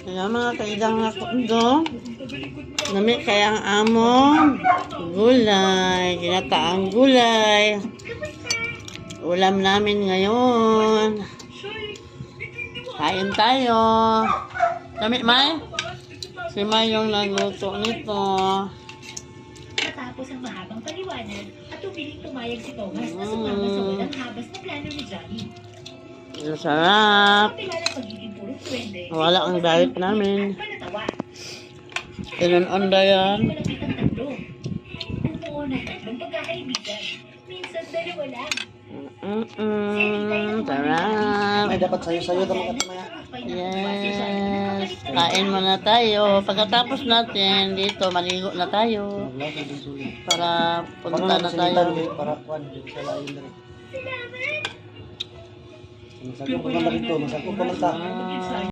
Kaya mga kaidang nakundo, nami kaya ang among gulay, ginataang gulay. Ulam namin ngayon. Kain tayo. Kami, May? Si May yung nagluto nito. Matapos ang mahabang paliwanag at umiling pumayag si Thomas na sumama sa walang habas na plano ni Johnny. Ang sarap. Kapila ng pagiging purong twende, Wala ang diet namin. panatawa. Tinun-onda yan. Malapit ang tatlo. Bumuo ng tatlong pagkakaibigan. Minsan dalawa lang. Sarap. Ay, dapat sayo-sayo daw mga tumaya. Yes. Kain muna tayo. Pagkatapos natin, dito, maligo na tayo. Para punta na tayo. Para kuan sa lain diri. Masagpo pa man dito, masagpo pa man ta.